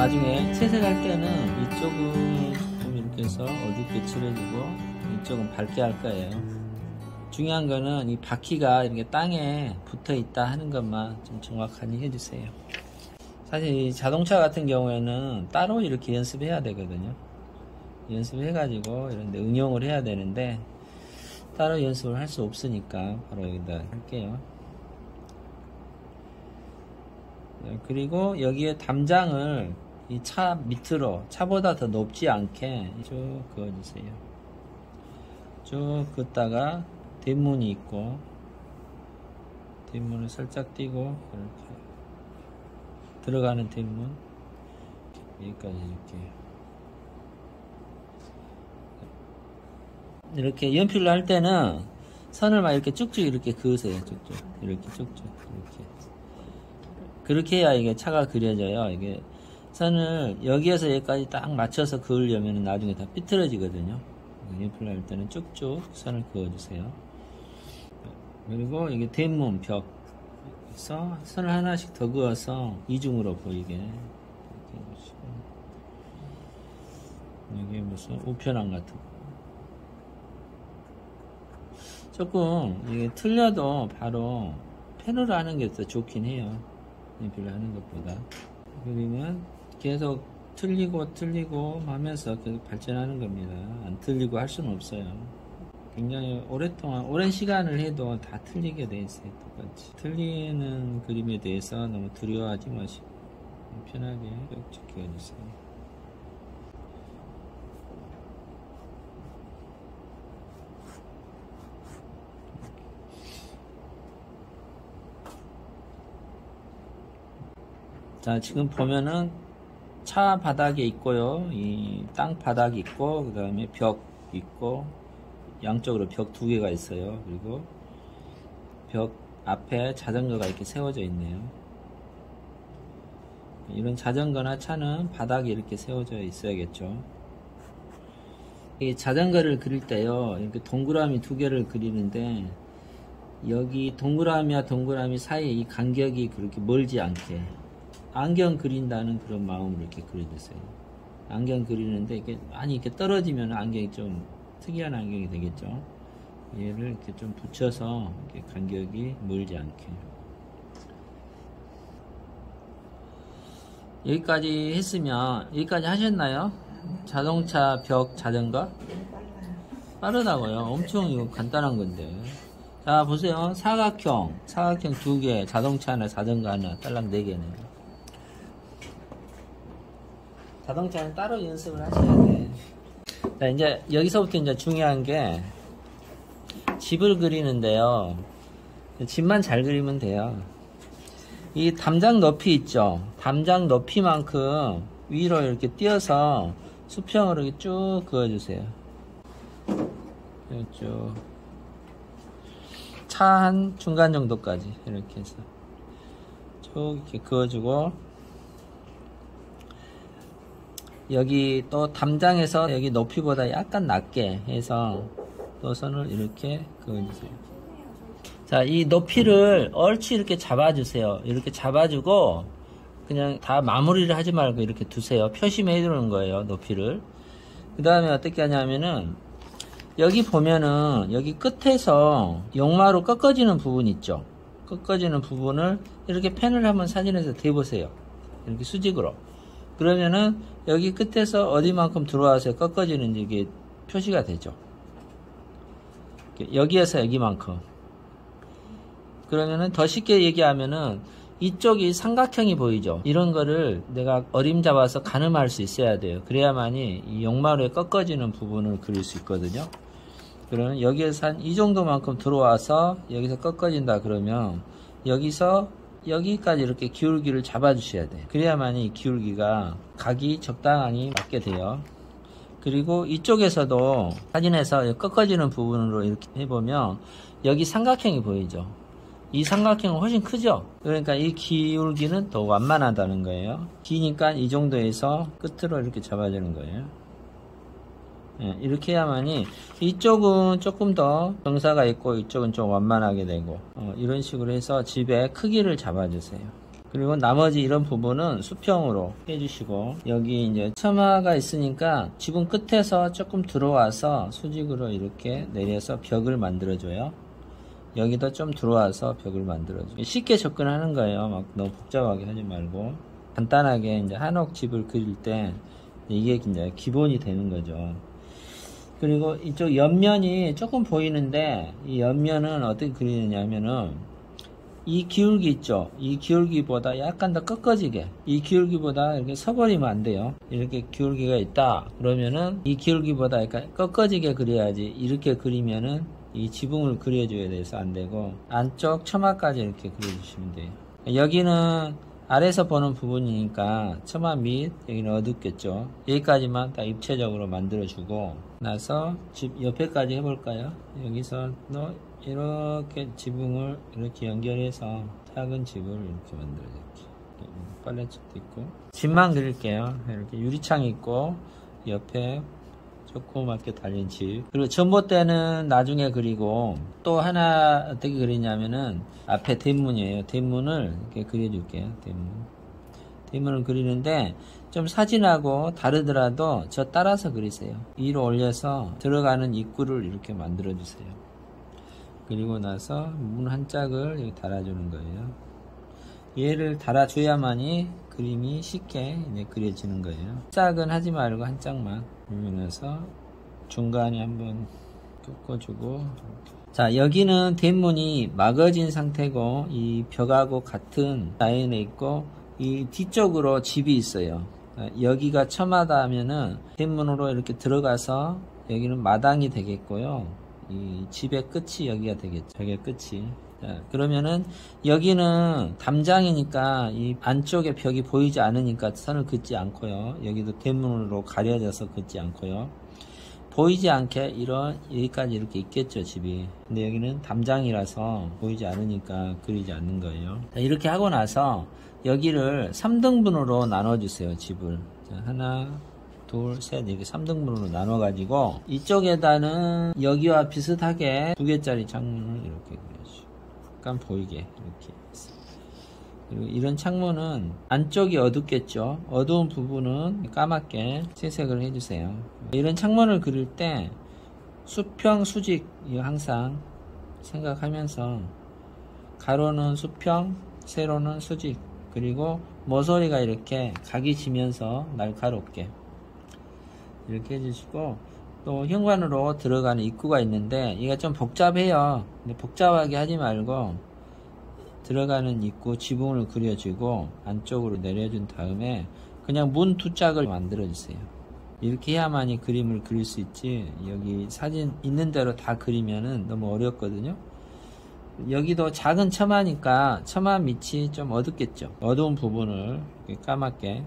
나중에 채색할 때는 이쪽은 좀 이렇게 해서 어둡게 칠해주고 이쪽은 밝게 할 거예요. 중요한 거는 이 바퀴가 이렇게 땅에 붙어 있다 하는 것만 좀 정확하게 해주세요. 사실 이 자동차 같은 경우에는 따로 이렇게 연습해야 되거든요. 연습해가지고 이런 데 응용을 해야 되는데 따로 연습을 할 수 없으니까 바로 여기다 할게요. 그리고 여기에 담장을 이 차 밑으로 차보다 더 높지 않게 쭉 그어주세요. 쭉 긋다가 뒷문이 있고 뒷문을 살짝 띄고 이렇게 들어가는 뒷문 여기까지 이렇게 연필로 할 때는 선을 막 이렇게 쭉쭉 이렇게 그으세요. 쭉쭉 이렇게 쭉쭉 이렇게 그렇게 해야 이게 차가 그려져요. 이게 선을 여기에서 여기까지 딱 맞춰서 그으려면 나중에 다 삐뚤어지거든요. 연필로 할 때는 쭉쭉 선을 그어주세요. 그리고 이게 뒷문 벽에서 선을 하나씩 더 그어서 이중으로 보이게 이렇게 해주시고 여기 무슨 우편함 같은 거 조금 이게 틀려도 바로 펜으로 하는 게 더 좋긴 해요. 연필로 하는 것보다. 그림은 계속 틀리고 하면서 계속 발전하는 겁니다. 안 틀리고 할 수는 없어요. 굉장히 오랫동안 오랜 시간을 해도 다 틀리게 돼 있어요. 똑같이 틀리는 그림에 대해서 너무 두려워하지 마시고 편하게 쭉 그려주세요. 자, 지금 보면은 차 바닥에 있고요. 이 땅 바닥이 있고, 그 다음에 벽 있고, 양쪽으로 벽 두 개가 있어요. 그리고 벽 앞에 자전거가 이렇게 세워져 있네요. 이런 자전거나 차는 바닥에 이렇게 세워져 있어야겠죠. 이 자전거를 그릴 때요, 이렇게 동그라미 두 개를 그리는데, 여기 동그라미와 동그라미 사이에 이 간격이 그렇게 멀지 않게 안경 그린다는 그런 마음으로 이렇게 그려주세요. 안경 그리는데 이렇게 많이 이렇게 떨어지면 안경이 좀 특이한 안경이 되겠죠. 얘를 이렇게 좀 붙여서 이렇게 간격이 멀지 않게. 여기까지 했으면 여기까지 하셨나요? 자동차 벽 자전거? 빠르다고요? 엄청 이거 간단한 건데. 자, 보세요. 사각형 두 개, 자동차 하나, 자전거 하나, 딸랑 네 개네요. 자동차는 따로 연습을 하셔야 돼. 자, 이제 여기서부터 이제 중요한 게 집을 그리는데요. 집만 잘 그리면 돼요. 이 담장 높이 있죠. 담장 높이만큼 위로 이렇게 띄어서 수평으로 이렇게 쭉 그어주세요. 쭉 차 한 중간 정도까지 이렇게 해서 쭉 이렇게 그어주고, 여기 또 담장에서 여기 높이보다 약간 낮게 해서 또 선을 이렇게 그어주세요. 자, 이 높이를 얼추 이렇게 잡아주세요. 이렇게 잡아주고 그냥 다 마무리를 하지 말고 이렇게 두세요. 표시해 두는 거예요, 높이를. 그 다음에 어떻게 하냐면은 여기 보면은 여기 끝에서 용마로 꺾어지는 부분 있죠. 꺾어지는 부분을 이렇게 펜을 한번 사진에서 대보세요. 이렇게 수직으로. 그러면은 여기 끝에서 어디만큼 들어와서 꺾어지는지 이게 표시가 되죠. 여기에서 여기만큼. 그러면은 더 쉽게 얘기하면은 이쪽이 삼각형이 보이죠. 이런 거를 내가 어림잡아서 가늠할 수 있어야 돼요. 그래야만이 이 용마루에 꺾어지는 부분을 그릴 수 있거든요. 그러면 여기에서 한 이 정도만큼 들어와서 여기서 꺾어진다 그러면 여기서 여기까지 이렇게 기울기를 잡아 주셔야 돼요. 그래야만이 이 기울기가 각이 적당히 맞게 돼요. 그리고 이쪽에서도 사진에서 꺾어지는 부분으로 이렇게 해보면 여기 삼각형이 보이죠. 이 삼각형은 훨씬 크죠. 그러니까 이 기울기는 더 완만하다는 거예요. 기니까 이 정도에서 끝으로 이렇게 잡아주는 거예요. 이렇게 해야만이 이쪽은 조금 더 경사가 있고 이쪽은 좀 완만하게 되고 이런 식으로 해서 집의 크기를 잡아주세요. 그리고 나머지 이런 부분은 수평으로 해주시고, 여기 이제 처마가 있으니까 지붕 끝에서 조금 들어와서 수직으로 이렇게 내려서 벽을 만들어줘요. 여기도 좀 들어와서 벽을 만들어줘요. 쉽게 접근하는 거예요. 막 너무 복잡하게 하지 말고. 간단하게 이제 한옥 집을 그릴 때 이게 이제 기본이 되는 거죠. 그리고 이쪽 옆면이 조금 보이는데, 이 옆면은 어떻게 그리느냐 하면은, 이 기울기 있죠? 이 기울기보다 약간 더 꺾어지게, 이 기울기보다 이렇게 서버리면 안 돼요. 이렇게 기울기가 있다 그러면은 이 기울기보다 약간 꺾어지게 그려야지, 이렇게 그리면은 이 지붕을 그려줘야 돼서 안 되고, 안쪽 처마까지 이렇게 그려주시면 돼요. 여기는 아래에서 보는 부분이니까 처마 밑, 여기는 어둡겠죠. 여기까지만 다 입체적으로 만들어주고 나서 집 옆에까지 해볼까요? 여기서 이렇게 지붕을 이렇게 연결해서 작은 집을 이렇게 만들어줄게요. 빨래집도 있고, 집만 그릴게요. 이렇게 유리창이 있고 옆에 조그맣게 달린 집. 그리고 전봇대는 나중에 그리고, 또 하나 어떻게 그리냐면은 앞에 대문이에요. 대문을 이렇게 그려줄게요. 대문을 그리는데 좀 사진하고 다르더라도 저 따라서 그리세요. 위로 올려서 들어가는 입구를 이렇게 만들어 주세요. 그리고 나서 문 한 짝을 여기 달아주는 거예요. 얘를 달아줘야만이 그림이 쉽게 이제 그려지는 거예요. 짝은 하지 말고 한 짝만 그리면서 중간에 한번 꺾어주고. 자, 여기는 대문이 막아진 상태고 이 벽하고 같은 라인에 있고, 이 뒤쪽으로 집이 있어요. 여기가 처마다 하면은 대문으로 이렇게 들어가서 여기는 마당이 되겠고요. 이 집의 끝이 여기가 되겠죠. 벽의 끝이. 자, 그러면은 여기는 담장이니까 이 안쪽에 벽이 보이지 않으니까 선을 긋지 않고요. 여기도 대문으로 가려져서 긋지 않고요. 보이지 않게 여기까지 이렇게 있겠죠, 집이. 근데 여기는 담장이라서 보이지 않으니까 그리지 않는 거예요. 자, 이렇게 하고 나서 여기를 3등분으로 나눠주세요, 집을. 자, 하나, 둘, 셋, 이렇게 3등분으로 나눠가지고, 이쪽에다는 여기와 비슷하게 2개짜리 창문을 이렇게 그려주죠. 약간 보이게, 이렇게. 그리고 이런 창문은 안쪽이 어둡겠죠. 어두운 부분은 까맣게 채색을 해주세요. 이런 창문을 그릴 때 수평, 수직 이거 항상 생각하면서, 가로는 수평, 세로는 수직, 그리고 모서리가 이렇게 각이 지면서 날카롭게 이렇게 해주시고, 또 현관으로 들어가는 입구가 있는데 이게 좀 복잡해요. 근데 복잡하게 하지 말고 들어가는 입구 지붕을 그려주고 안쪽으로 내려준 다음에 그냥 문 2짝을 만들어 주세요. 이렇게 해야만이 그림을 그릴 수 있지, 여기 사진 있는 대로 다 그리면은 너무 어렵거든요. 여기도 작은 처마니까 처마 밑이 좀 어둡겠죠. 어두운 부분을 이렇게 까맣게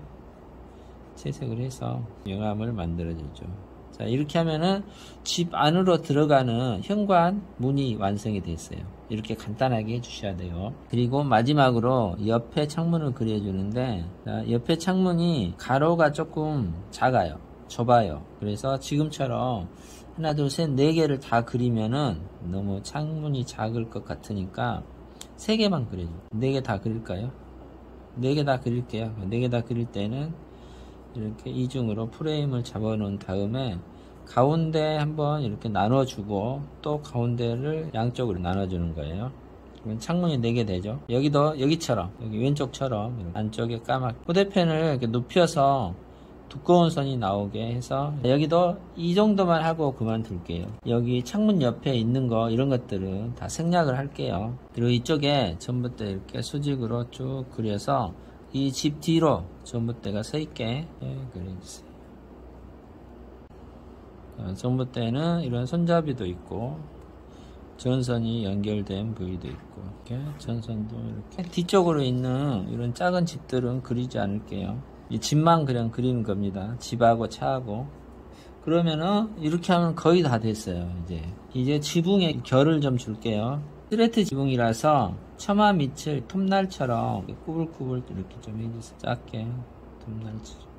채색을 해서 영암을 만들어 주죠. 자, 이렇게 하면은 집 안으로 들어가는 현관 문이 완성이 됐어요. 이렇게 간단하게 해주셔야 돼요. 그리고 마지막으로 옆에 창문을 그려주는데, 옆에 창문이 가로가 조금 작아요. 좁아요. 그래서 지금처럼 하나, 둘, 셋, 4개를 다 그리면은 너무 창문이 작을 것 같으니까 3개만 그려줘요. 4개 다 그릴까요? 4개 다 그릴게요. 4개 다 그릴 때는 이렇게 이중으로 프레임을 잡아 놓은 다음에 가운데 한번 이렇게 나눠주고, 또 가운데를 양쪽으로 나눠주는 거예요. 그러면 창문이 4개 되죠. 여기도 여기처럼, 여기 왼쪽처럼 안쪽에 까맣게 휴대폰을 이렇게 눕혀서 두꺼운 선이 나오게 해서, 여기도 이 정도만 하고 그만둘게요. 여기 창문 옆에 있는 거, 이런 것들은 다 생략을 할게요. 그리고 이쪽에 전봇대 이렇게 수직으로 쭉 그려서 이 집 뒤로 전봇대가 서 있게 그려주세요. 전봇대는 이런 손잡이도 있고 전선이 연결된 부위도 있고, 이렇게 전선도 이렇게. 뒤쪽으로 있는 이런 작은 집들은 그리지 않을게요. 이 집만 그냥 그리는 겁니다. 집하고 차하고. 그러면은 이렇게 하면 거의 다 됐어요. 이제 지붕에 결을 좀 줄게요. 스레트 지붕이라서 처마 밑을 톱날처럼 꾸불꾸불 이렇게 좀 해주세요. 작게 톱날처럼.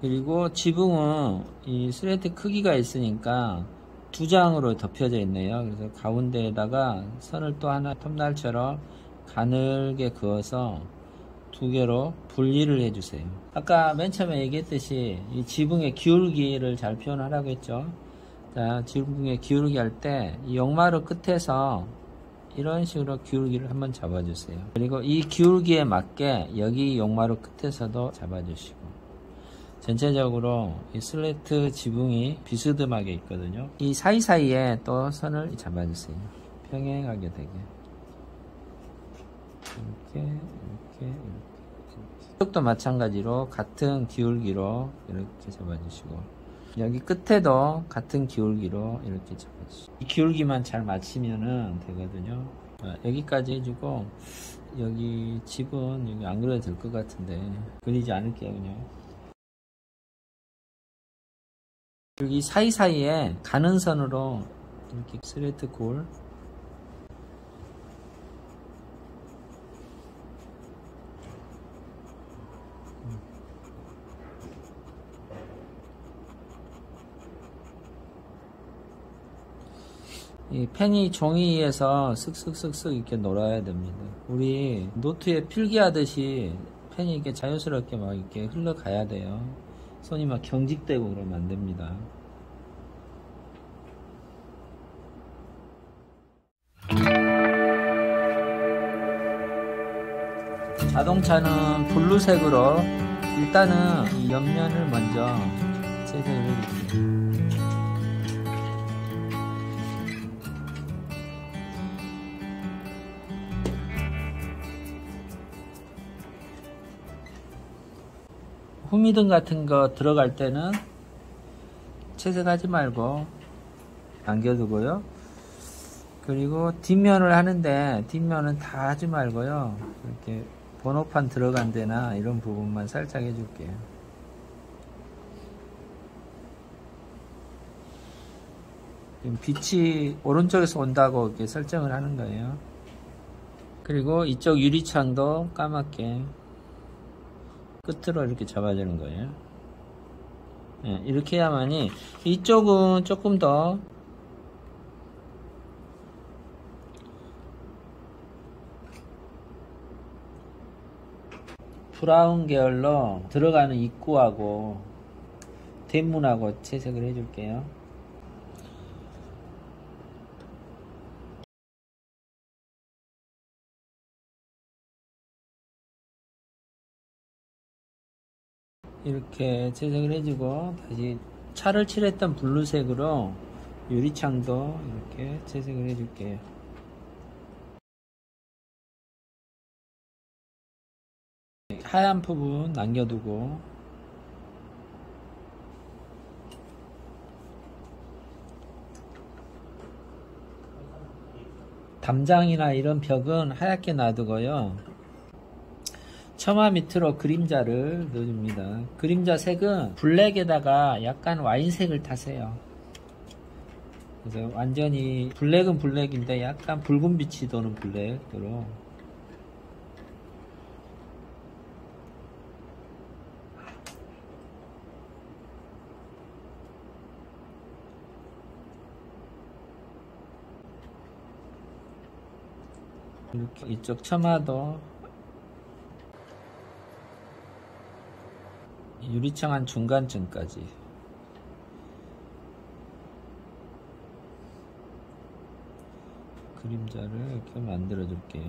그리고 지붕은 이 스레트 크기가 있으니까 2장으로 덮여져 있네요. 그래서 가운데에다가 선을 또 하나 톱날처럼 가늘게 그어서 두 개로 분리를 해주세요. 아까 맨 처음에 얘기했듯이 이 지붕의 기울기를 잘 표현하라고 했죠. 자, 지붕의 기울기 할 때 이 용마루 끝에서 이런 식으로 기울기를 한번 잡아주세요. 그리고 이 기울기에 맞게 여기 용마루 끝에서도 잡아주시고, 전체적으로 이 슬레이트 지붕이 비스듬하게 있거든요. 이 사이사이에 또 선을 잡아주세요. 평행하게 되게. 이렇게. 이쪽도 마찬가지로 같은 기울기로 이렇게 잡아주시고, 여기 끝에도 같은 기울기로 이렇게 잡아주시고, 이 기울기만 잘 맞추면은 되거든요. 여기까지 해주고, 여기 집은 여기 안 그려도 될 것 같은데 그리지 않을게요. 그냥 여기 사이사이에 가는 선으로 이렇게 스트레이트 골, 이 펜이 종이 위에서 쓱쓱쓱쓱 이렇게 놀아야 됩니다. 우리 노트에 필기하듯이 펜이 이렇게 자연스럽게 막 이렇게 흘러가야 돼요. 손이 막 경직되고 그러면 안 됩니다. 자동차는 블루색으로 일단은 이 옆면을 먼저 채색을 해주세요. 후미등 같은 거 들어갈 때는 채색하지 말고 남겨두고요. 그리고 뒷면을 하는데 뒷면은 다 하지 말고요. 이렇게 번호판 들어간 데나 이런 부분만 살짝 해줄게요. 지금 빛이 오른쪽에서 온다고 이렇게 설정을 하는 거예요. 그리고 이쪽 유리창도 까맣게 끝으로 이렇게 잡아주는 거예요. 네, 이렇게 해야만이, 이쪽은 조금 더 브라운 계열로 들어가는 입구하고 뒷문하고 채색을 해줄게요. 이렇게 채색을 해주고, 다시 차를 칠했던 블루색으로 유리창도 이렇게 채색을 해줄게요. 하얀 부분 남겨두고, 담장이나 이런 벽은 하얗게 놔두고요. 처마 밑으로 그림자를 넣어줍니다. 그림자 색은 블랙에다가 약간 와인색을 타세요. 그래서 완전히 블랙은 블랙인데 약간 붉은 빛이 도는 블랙으로. 이렇게 이쪽 처마도 유리창 한 중간쯤까지 그림자를 이렇게 만들어 줄게요.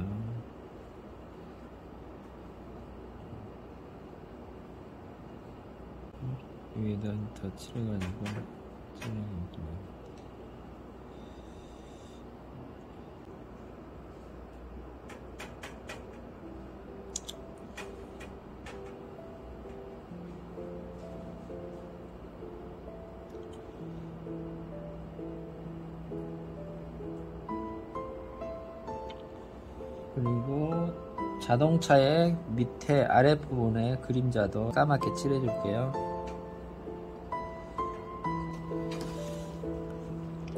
위에다 더 칠해가지고 칠해가지고. 그리고 자동차의 밑에 아랫부분에 그림자도 까맣게 칠해줄게요.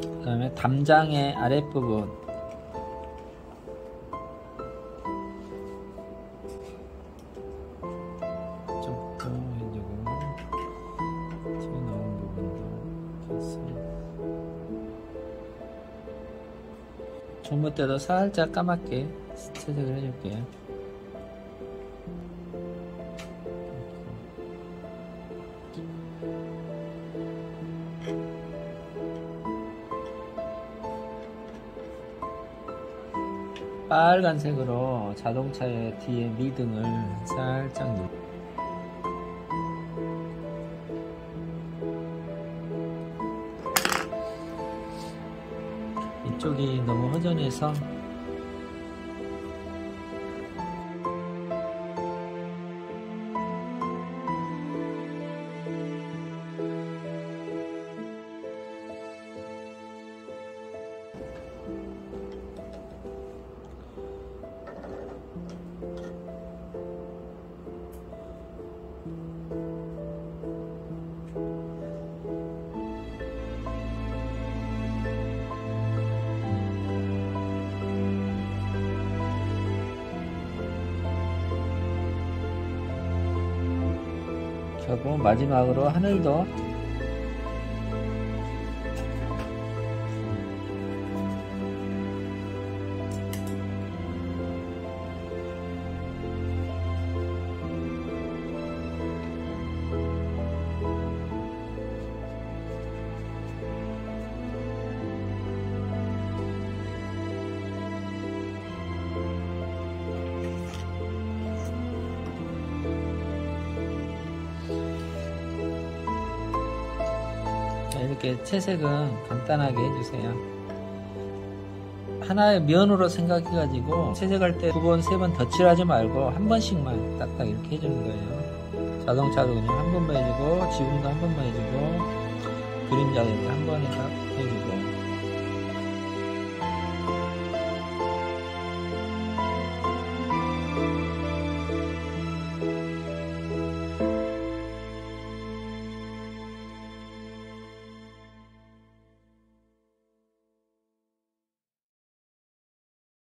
그 다음에 담장의 아랫부분 조금 해주고, 튀어나온 부분도 이렇게 해서 전봇대도 살짝 까맣게 채색을 해줄게요. 빨간색으로 자동차의 뒤에 미등을 살짝 누르. 이쪽이 너무 허전해서 하고 마지막으로 하늘도 이렇게 채색은 간단하게 해주세요. 하나의 면으로 생각해가지고 채색할 때 2번, 3번 덧칠하지 말고 한 번씩만 딱딱 이렇게 해주는 거예요. 자동차도 그냥 한 번만 해주고, 지붕도 한 번만 해주고, 그림자도 이렇게 한 번에 딱 해주고.